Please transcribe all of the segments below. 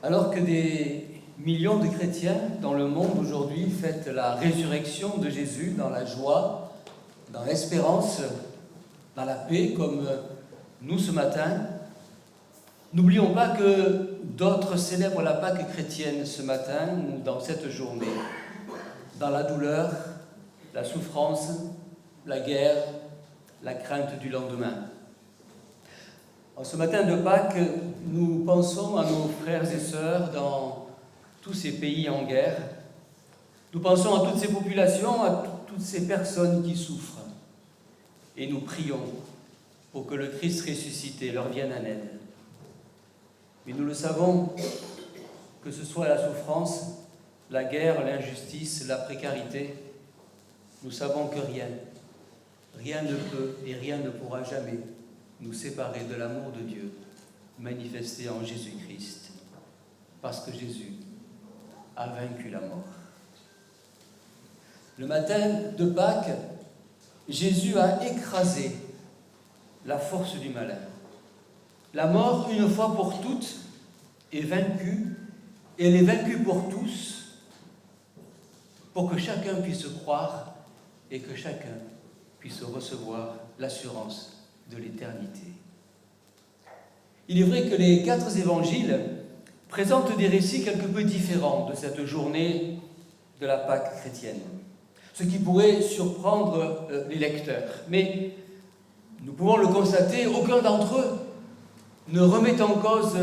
Alors que des millions de chrétiens dans le monde aujourd'hui fêtent la résurrection de Jésus dans la joie, dans l'espérance, dans la paix, comme nous ce matin, n'oublions pas que d'autres célèbrent la Pâque chrétienne ce matin ou dans cette journée, dans la douleur, la souffrance, la guerre, la crainte du lendemain. En ce matin de Pâques, nous pensons à nos frères et sœurs dans tous ces pays en guerre. Nous pensons à toutes ces populations, à toutes ces personnes qui souffrent. Et nous prions pour que le Christ ressuscité leur vienne en aide. Mais nous le savons, que ce soit la souffrance, la guerre, l'injustice, la précarité, nous savons que rien ne peut et rien ne pourra jamais nous séparer de l'amour de Dieu manifesté en Jésus-Christ, parce que Jésus a vaincu la mort. Le matin de Pâques, Jésus a écrasé la force du malin. La mort, une fois pour toutes, est vaincue, et elle est vaincue pour tous, pour que chacun puisse croire et que chacun puisse recevoir l'assurance de l'éternité. Il est vrai que les 4 évangiles présentent des récits quelque peu différents de cette journée de la Pâque chrétienne, ce qui pourrait surprendre les lecteurs. Mais nous pouvons le constater, aucun d'entre eux ne remet en cause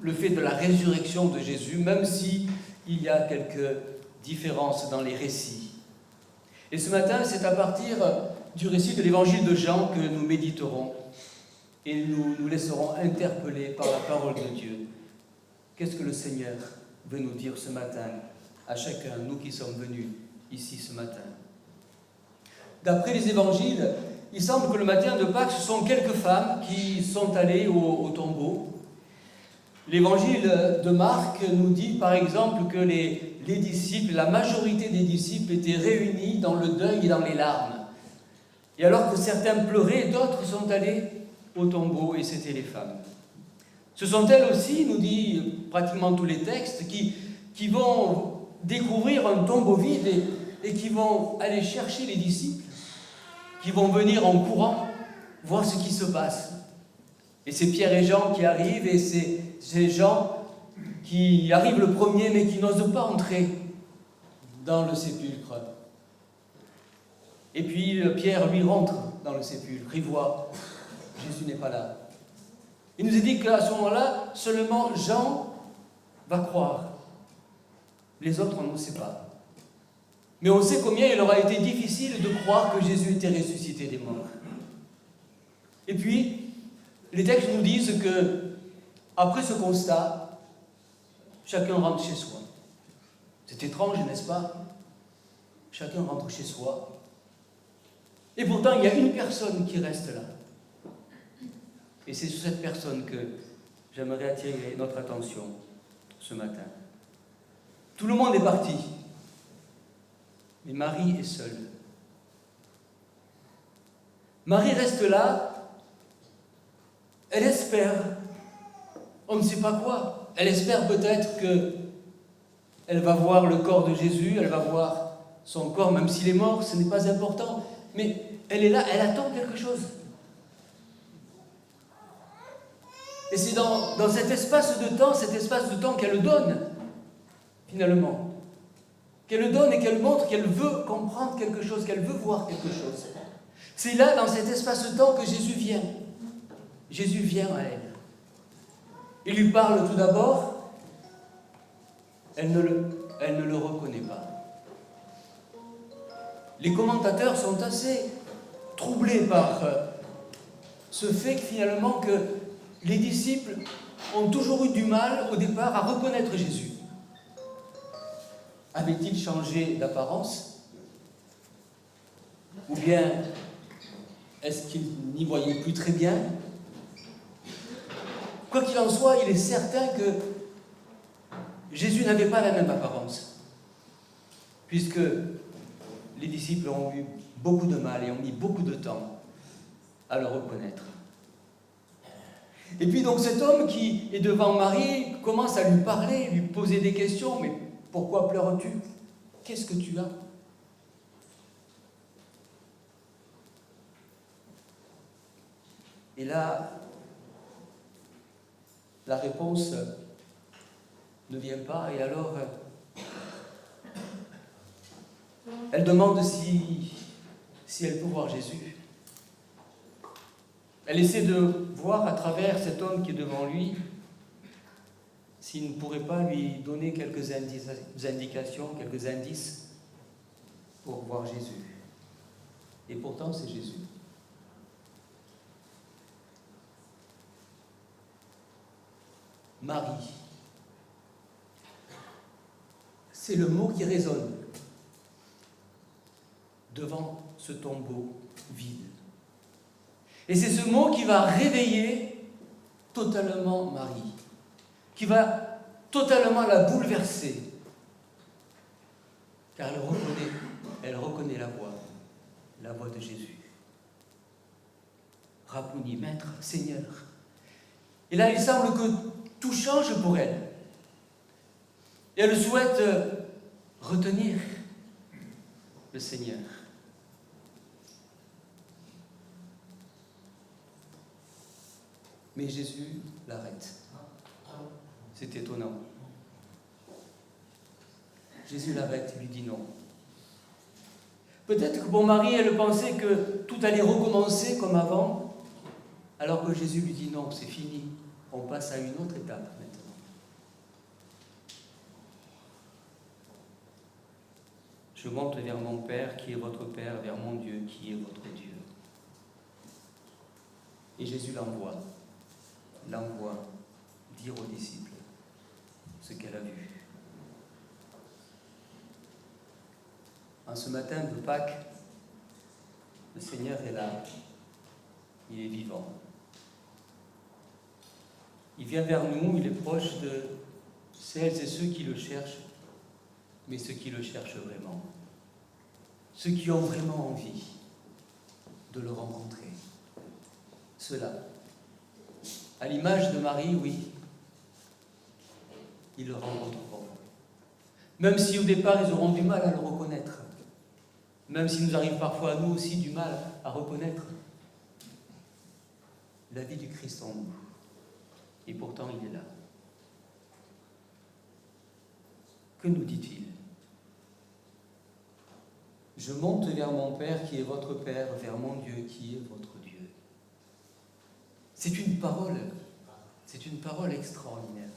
le fait de la résurrection de Jésus, même s'il y a quelques différences dans les récits. Et ce matin, c'est à partir du récit de l'évangile de Jean que nous méditerons et nous laisserons interpeller par la parole de Dieu. Qu'est-ce que le Seigneur veut nous dire ce matin à chacun, nous qui sommes venus ici ce matin? D'après les évangiles, il semble que le matin de Pâques, ce sont quelques femmes qui sont allées au tombeau. L'évangile de Marc nous dit par exemple que les disciples, la majorité des disciples étaient réunis dans le deuil et dans les larmes. Et alors que certains pleuraient, d'autres sont allés au tombeau et c'était les femmes. Ce sont elles aussi, nous dit pratiquement tous les textes, qui vont découvrir un tombeau vide et qui vont aller chercher les disciples, qui vont venir en courant voir ce qui se passe. Et c'est Pierre et Jean qui arrivent, et c'est Jean qui arrive le premier, mais qui n'ose pas entrer dans le sépulcre. Et puis Pierre, lui, rentre dans le sépulcre, il voit, Jésus n'est pas là. Il nous est dit qu'à ce moment-là, seulement Jean va croire. Les autres, on ne sait pas. Mais on sait combien il aura été difficile de croire que Jésus était ressuscité des morts. Et puis, les textes nous disent que, après ce constat, chacun rentre chez soi. C'est étrange, n'est-ce pas? Chacun rentre chez soi. Et pourtant, il y a une personne qui reste là. Et c'est sur cette personne que j'aimerais attirer notre attention ce matin. Tout le monde est parti, mais Marie est seule. Marie reste là, elle espère, on ne sait pas quoi, elle espère peut-être qu'elle va voir le corps de Jésus, elle va voir son corps, même s'il est mort, ce n'est pas important, mais elle est là, elle attend quelque chose. Et c'est dans cet espace de temps qu'elle donne, finalement. Qu'elle donne et qu'elle montre qu'elle veut comprendre quelque chose, qu'elle veut voir quelque chose. C'est là, dans cet espace de temps, que Jésus vient. Jésus vient à elle. Il lui parle tout d'abord, elle ne le reconnaît pas. Les commentateurs sont assez troublés par ce fait que finalement que les disciples ont toujours eu du mal au départ à reconnaître Jésus. Avait-il changé d'apparence? Ou bien est-ce qu'ils n'y voyaient plus très bien? Quoi qu'il en soit, il est certain que Jésus n'avait pas la même apparence, puisque les disciples ont eu beaucoup de mal et ont mis beaucoup de temps à le reconnaître. Et puis donc cet homme qui est devant Marie commence à lui parler, lui poser des questions. Mais pourquoi pleures-tu? Qu'est-ce que tu as? Et là, la réponse ne vient pas. Et alors, elle demande si elle peut voir Jésus. Elle essaie de voir à travers cet homme qui est devant lui s'il ne pourrait pas lui donner quelques indications, quelques indices pour voir Jésus. Et pourtant, c'est Jésus. Marie. C'est le mot qui résonne devant ce tombeau vide. Et c'est ce mot qui va réveiller totalement Marie, qui va totalement la bouleverser, car elle reconnaît la voix de Jésus. Rabbouni, Maître, Seigneur. Et là, il semble que tout change pour elle. Et elle souhaite retenir le Seigneur. Mais Jésus l'arrête. C'est étonnant. Jésus l'arrête et lui dit non. Peut-être que pour Marie, elle pensait que tout allait recommencer comme avant, alors que Jésus lui dit non, c'est fini. On passe à une autre étape maintenant. Je monte vers mon Père qui est votre Père, vers mon Dieu qui est votre Dieu. Et Jésus l'envoie dire aux disciples ce qu'elle a vu. En ce matin de Pâques, le Seigneur est là, il est vivant. Il vient vers nous, il est proche de celles et ceux qui le cherchent, mais ceux qui le cherchent vraiment. Ceux qui ont vraiment envie de le rencontrer. Ceux-là. À l'image de Marie, oui, ils le rencontreront. Même si au départ ils auront du mal à le reconnaître. Même s'il nous arrive parfois à nous aussi du mal à reconnaître la vie du Christ en nous. Et pourtant, il est là. Que nous dit-il? Je monte vers mon Père qui est votre Père, vers mon Dieu qui est votre Dieu. C'est une parole extraordinaire.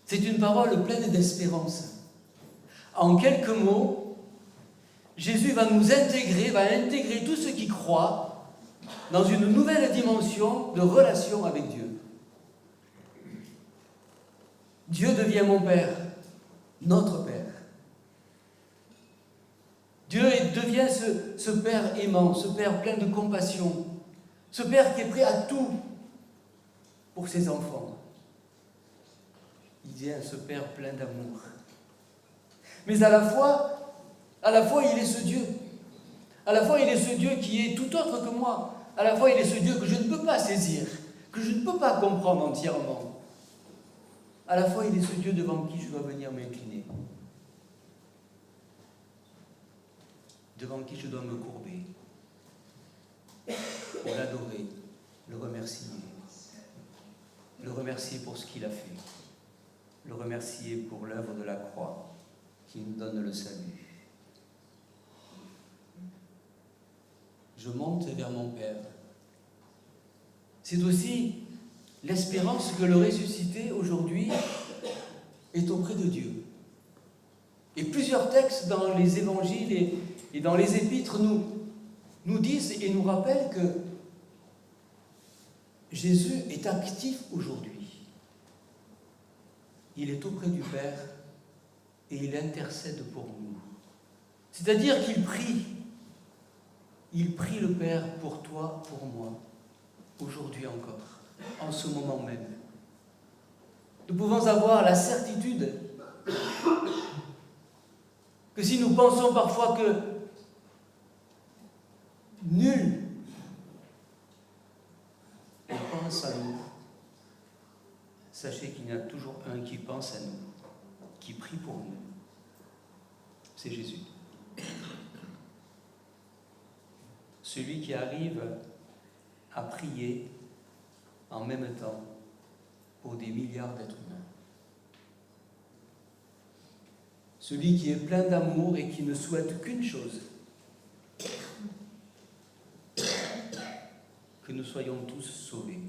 C'est une parole pleine d'espérance. En quelques mots, Jésus va intégrer tous ceux qui croient dans une nouvelle dimension de relation avec Dieu. Dieu devient mon Père, notre Père. Dieu devient ce Père aimant, ce Père plein de compassion, ce Père qui est prêt à tout pour ses enfants. Il devient ce Père plein d'amour. Mais à la fois, il est ce Dieu. À la fois, il est ce Dieu qui est tout autre que moi. À la fois, il est ce Dieu que je ne peux pas saisir, que je ne peux pas comprendre entièrement. À la fois, il est ce Dieu devant qui je dois venir m'incliner. Devant qui je dois me courber. Pour l'adorer, le remercier. Le remercier pour ce qu'il a fait. Le remercier pour l'œuvre de la croix qui nous donne le salut. Je monte vers mon Père. C'est aussi l'espérance que le ressuscité aujourd'hui est auprès de Dieu. Et plusieurs textes dans les évangiles et dans les épîtres nous disent et nous rappellent que Jésus est actif aujourd'hui. Il est auprès du Père et il intercède pour nous. C'est-à-dire qu'il prie. Il prie le Père pour toi, pour moi, aujourd'hui encore, en ce moment même. Nous pouvons avoir la certitude que si nous pensons parfois que nul pense à nous, sachez qu'il y en a toujours un qui pense à nous, qui prie pour nous. C'est Jésus. Celui qui arrive à prier en même temps pour des milliards d'êtres humains. Celui qui est plein d'amour et qui ne souhaite qu'une chose, que nous soyons tous sauvés.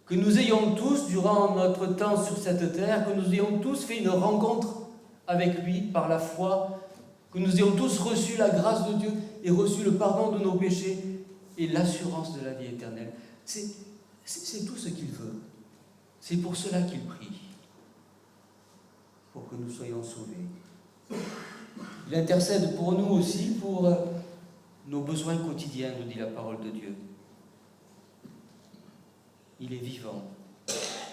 Que nous ayons tous, durant notre temps sur cette terre, que nous ayons tous fait une rencontre avec lui par la foi, que nous ayons tous reçu la grâce de Dieu et reçu le pardon de nos péchés et l'assurance de la vie éternelle. C'est tout ce qu'il veut. C'est pour cela qu'il prie. Pour que nous soyons sauvés. Il intercède pour nous aussi, pour nos besoins quotidiens, nous dit la parole de Dieu. Il est vivant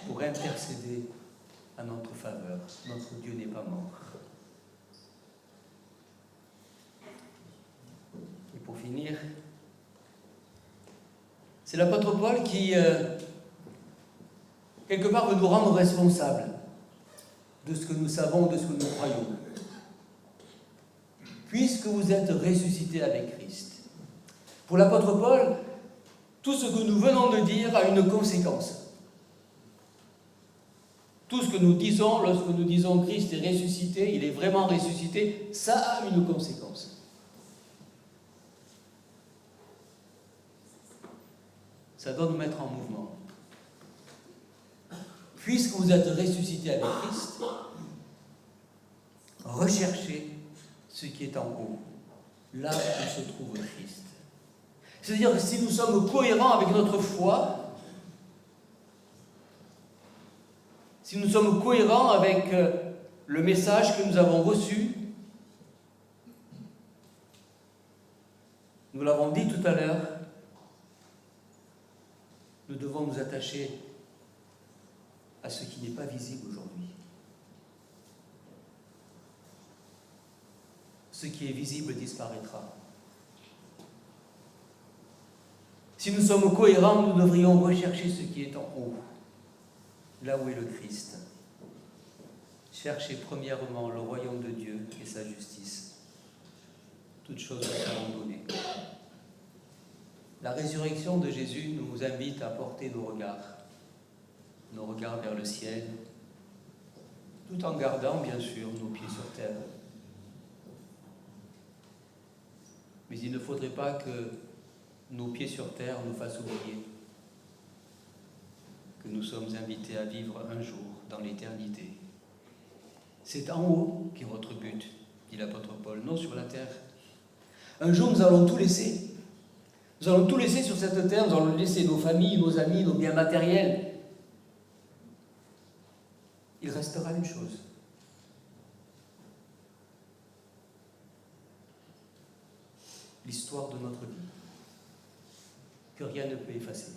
pour intercéder à notre faveur. Notre Dieu n'est pas mort. Et pour finir, c'est l'apôtre Paul qui, quelque part, veut nous rendre responsables de ce que nous savons, de ce que nous croyons. Puisque vous êtes ressuscités avec Christ. Pour l'apôtre Paul, tout ce que nous venons de dire a une conséquence. Tout ce que nous disons, lorsque nous disons Christ est ressuscité, il est vraiment ressuscité, ça a une conséquence. Ça doit nous mettre en mouvement. Puisque vous êtes ressuscités avec Christ, recherchez ce qui est en haut, là où se trouve Christ. C'est-à-dire que si nous sommes cohérents avec notre foi, si nous sommes cohérents avec le message que nous avons reçu, nous l'avons dit tout à l'heure, nous devons nous attacher à ce qui n'est pas visible aujourd'hui. Ce qui est visible disparaîtra. Si nous sommes cohérents, nous devrions rechercher ce qui est en haut, là où est le Christ. Cherchez premièrement le royaume de Dieu et sa justice. Toutes choses seront données. La résurrection de Jésus nous invite à porter nos regards vers le ciel, tout en gardant bien sûr nos pieds sur terre. Mais il ne faudrait pas que nos pieds sur terre nous fassent oublier que nous sommes invités à vivre un jour dans l'éternité. C'est en haut qui est votre but, dit l'apôtre Paul, non sur la terre. Un jour, nous allons tout laisser. Nous allons tout laisser sur cette terre, nous allons laisser nos familles, nos amis, nos biens matériels. Il restera une chose. L'histoire de notre vie, que rien ne peut effacer.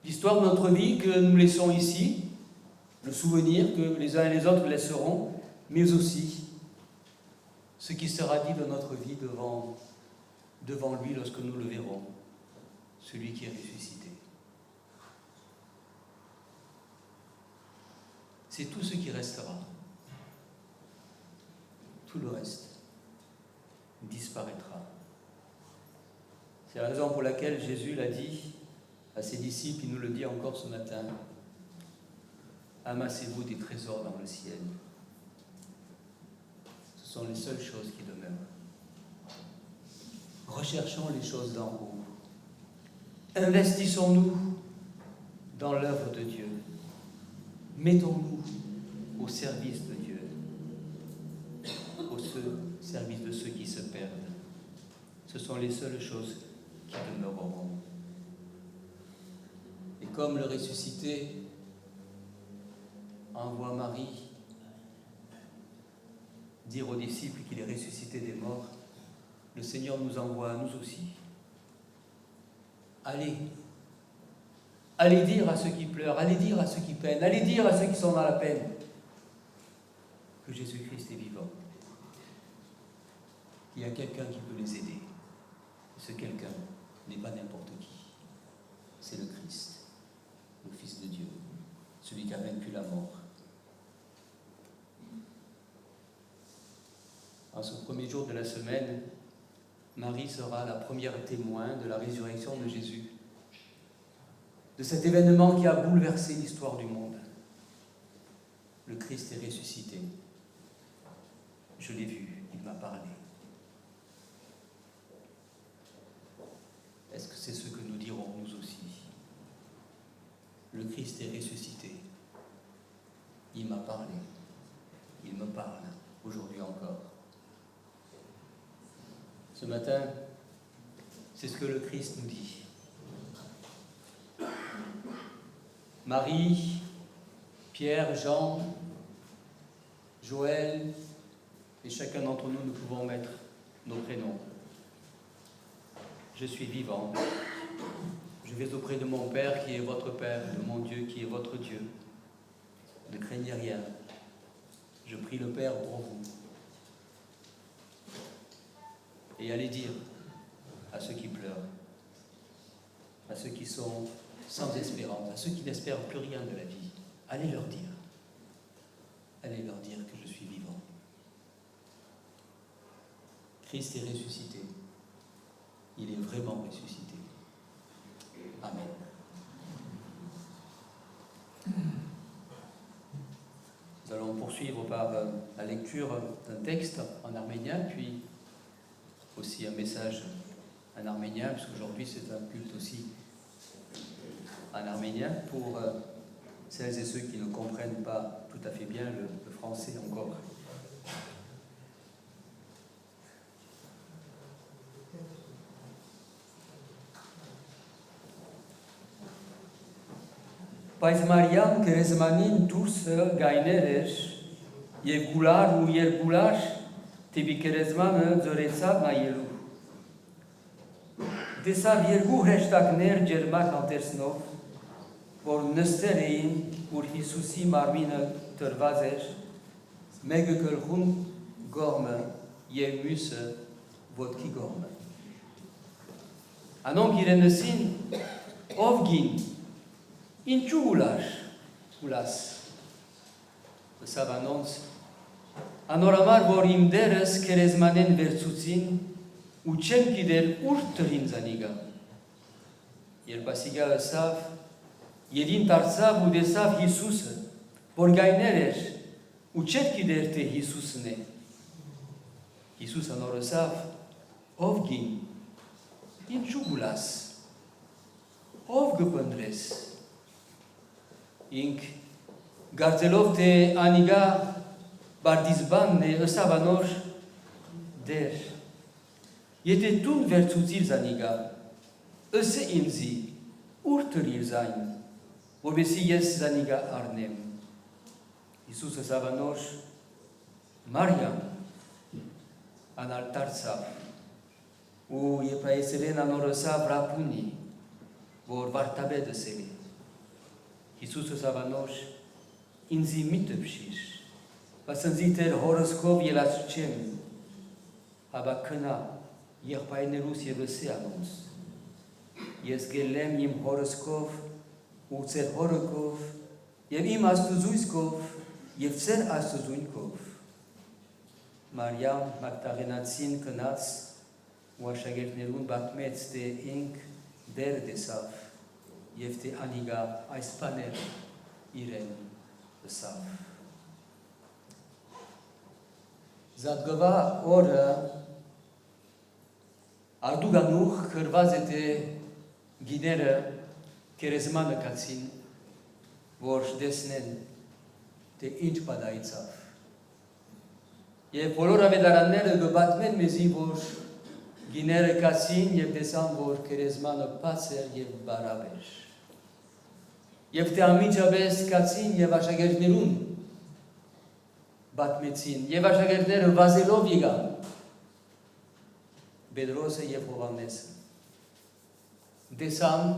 L'histoire de notre vie que nous laissons ici, le souvenir que les uns et les autres laisseront, mais aussi ce qui sera dit de notre vie devant lui lorsque nous le verrons, celui qui est ressuscité. C'est tout ce qui restera. Tout le reste disparaîtra. C'est la raison pour laquelle Jésus l'a dit à ses disciples, il nous le dit encore ce matin, amassez-vous des trésors dans le ciel. Ce sont les seules choses qui demeurent. Recherchons les choses d'en haut. Investissons-nous dans l'œuvre de Dieu. Mettons-nous au service de Dieu, au service de ceux qui se perdent. Ce sont les seules choses qui demeureront. Et comme le ressuscité envoie Marie dire aux disciples qu'il est ressuscité des morts, le Seigneur nous envoie à nous aussi. Allez dire à ceux qui pleurent, allez dire à ceux qui peinent, allez dire à ceux qui sont dans la peine que Jésus-Christ est vivant. Il y a quelqu'un qui peut les aider. Ce quelqu'un n'est pas n'importe qui. c'est le Christ, le Fils de Dieu, celui qui a vaincu la mort. En ce premier jour de la semaine, Marie sera la première témoin de la résurrection de Jésus, de cet événement qui a bouleversé l'histoire du monde. Le Christ est ressuscité. Je l'ai vu, il m'a parlé. Est-ce que c'est ce que nous dirons nous aussi? Le Christ est ressuscité. Il m'a parlé. Il me parle aujourd'hui encore. Ce matin, c'est ce que le Christ nous dit. Marie, Pierre, Jean, Joël, et chacun d'entre nous, nous pouvons mettre nos prénoms. Je suis vivant. Je vais auprès de mon Père qui est votre Père, de mon Dieu qui est votre Dieu. Ne craignez rien. Je prie le Père pour vous. Et allez dire à ceux qui pleurent, à ceux qui sont sans espérance, à ceux qui n'espèrent plus rien de la vie, allez leur dire que je suis vivant. Christ est ressuscité. Il est vraiment ressuscité. Amen. Nous allons poursuivre par la lecture d'un texte en arménien, puis aussi un message en arménien, parce qu'aujourd'hui c'est un culte aussi en arménien, pour celles et ceux qui ne comprennent pas tout à fait bien le français encore. Բայց Մարիամ գերեզմանին դուրսը գայներ էր եւ գուլար ու երգուլար տիպի գերեզմանը ձորեցավ նայելու։ Դեսավ երկու հեշտակներ ջերմակ անտեսնով, որ նստել էին, որ Հիսուսի մարմինը տրված էր, մեկը գլխուն գողմը եւ մյուսը ոտքի գողմը։ Անոնք իրենսին ով գին Ինչու ուլաս, լսավ անոնց, անորամար, որ իմ դերս կերեզմանեն վերցուցին ու չեմ գիտեր ուր տրին զանիգա։ Երբ ասիգա լսավ, ետին դարձավ ու տեսավ Հիսուսը, որ գայներ էր ու չեր գիտեր թե Հիսուսն է։ Հիսուսը նոր լսավ, ով գին, ինչու ուլաս, ով գպնդրես։ Ինք գարձելով թե անիգա բարդիզբանն է ըսավ անոր դեր եթե դուն վերցուցիր զանիգա ըսե ինձի ուր տրիր զայն որովհետեւ ես զանիգա առնեմ Հիսուս ըսավ անոր Մարիամ անալ դարձավ ու եփայեցրեն անոր ըսավ ռապունի որ վարտաբեդս է Հիսուսը սավանոր ինձի մի տպշիր, բասնձի թեր հորսկով ելած չեմ, հաբա կնա եղբայներուս և ըսի անոնց, ես գելեմ իմ հորսկով ու ծեր հորկով և իմ աստուզույսկով և ծեր աստուզույնկով։ Մարիամ մակտաղենացին կնաց ու աշագերտներուն բատմեց թե ինք դեր դեսավ Եվ թե անիգա այս բաներ իրեն լսավ։ Զատգվա օրը արդուգանուխ կրված է թե գիները կերեզմանը կացին, որ դեսնեն թե ինչ պատայցավ։ Եվ բոլոր ավետարանները գբատմեն մեզի, որ գիները կացին և տեսան, որ կերեզմանը բաց էր և բարավ էր։ Եվ թե ամիջապես կացին և աշակերտներուն բատմեցին, և աշակերտները վազելով եկան Պետրոսը և Հովհաննեսը։ Տեսան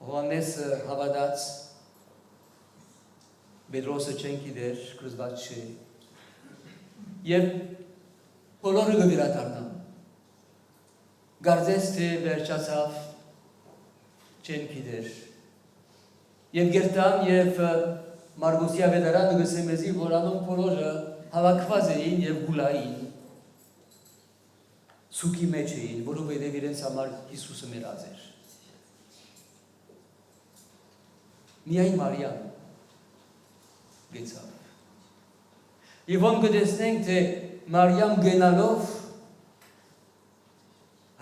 Հովհաննեսը հավատաց, Պետրոսը չեն գիտեր, կրզված չէ, և բոլորը գվիրադառնան։ Գարձեց թե վերջացավ չեն գիտեր։ Եվ գերտան եւ Մարգոսի ավետարանը գսեմեզի, որ անոն բոլորը հավաքված էին եւ գուլային սուկի մեջ էին, որովհետեւ իրենց համար Հիսուսը մեռած էր։ Միայն Մարիամ գեցավ։ Եվ ոնք կտեսնենք, թե Մարիամ գնալով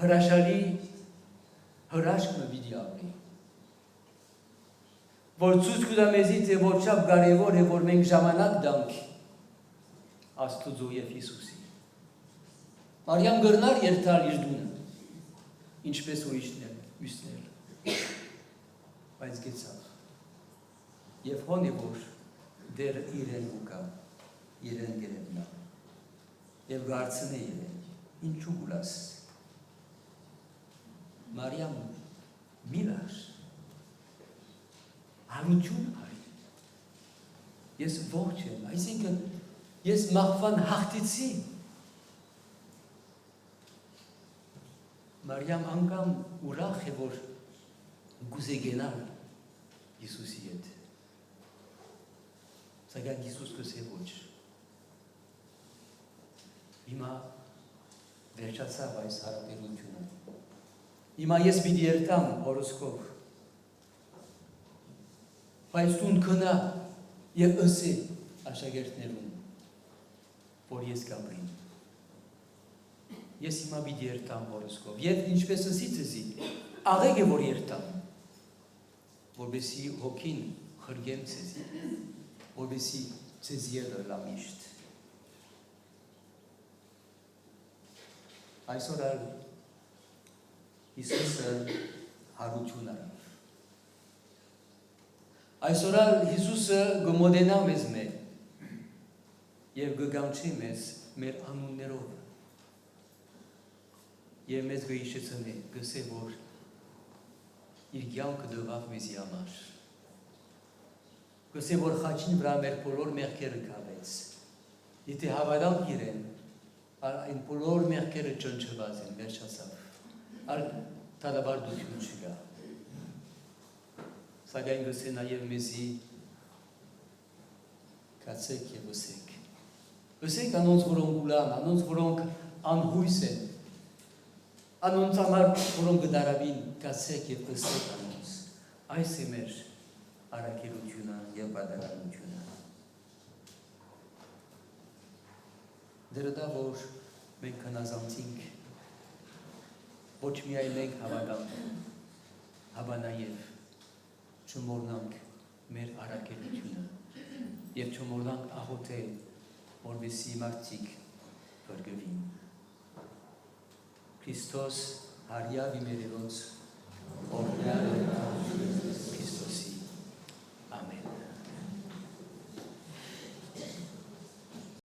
հրաշալի հրաշքը պիտի ապրի, որ ցույց կտա մեզի, թե որչափ կարևոր է, որ մենք ժամանակ տանք Աստծո եւ Հիսուսի։ Մարիամ գրնար երթալ իր դունը, ինչպես ուրիշներ, բայց գեցավ։ Եվ հոն է, որ դեր իրեն ուկա, իրեն գերետնա, եւ գարցն է իրեն, ինչու գուլաս։ Մարիամ միլար, հարություն արի, ես ողջ եմ, այսինքն ես մաղվան հաղթեցի։ Մարիամ անգամ ուրախ է, որ գուզե գենալ Հիսուսի հետ, սակայն Հիսուս կսե ոչ։ Հիմա վերջացավ այս հարաբերությունը։ Հիմա ես պիտի երթամ հորոսկով, բայց տուն քնա եւ ըսի աշակերտներուն, որ ես կապրին։ Ես հիմա պիտի երթամ հորոսկով եւ ինչպես ըսի ցեզի, աղեկ է որ երթամ, որբեսի հոգին խրգեմ ցեզի, որբեսի ցեզ ելը լամիշտ։ Այսօր Հիսուսը հարություն արավ։ Այսօր Հիսուսը գմոդենա մեզ եւ գգանչի մեզ մեր անուններով եւ մեզ գիշեցնի գսե որ իր կյանքը դվավ մեզի համար։ Գսե որ խաչին վրա մեր բոլոր մեղքերը կավեց։ Եթե հավատանք իրեն, այն բոլոր մեղքերը ճնճված են, վերջացավ։ Ալ տադաբարդություն չկա։ Սակայն գսե նաև մեզի կացեք եւ ըսեք։ Ըսեք անոնց որոնք ուլան, անոնց որոնք անհույս են, անոնց համար որոնք գդարավին կացեք եւ ըսեք անոնց։ Այս է մեր առաքելությունը եւ բادرանությունը։ Դերդա որ մենք հնազանդենք ոչ միայն մենք հավատանք, հաբա նաև չմոռնանք մեր առաքելությունը եւ չմոռնանք աղոթել, որպեսզի մարդիկ փրկվին։ Քրիստոս հարյա վիմերելոց օրհնյալ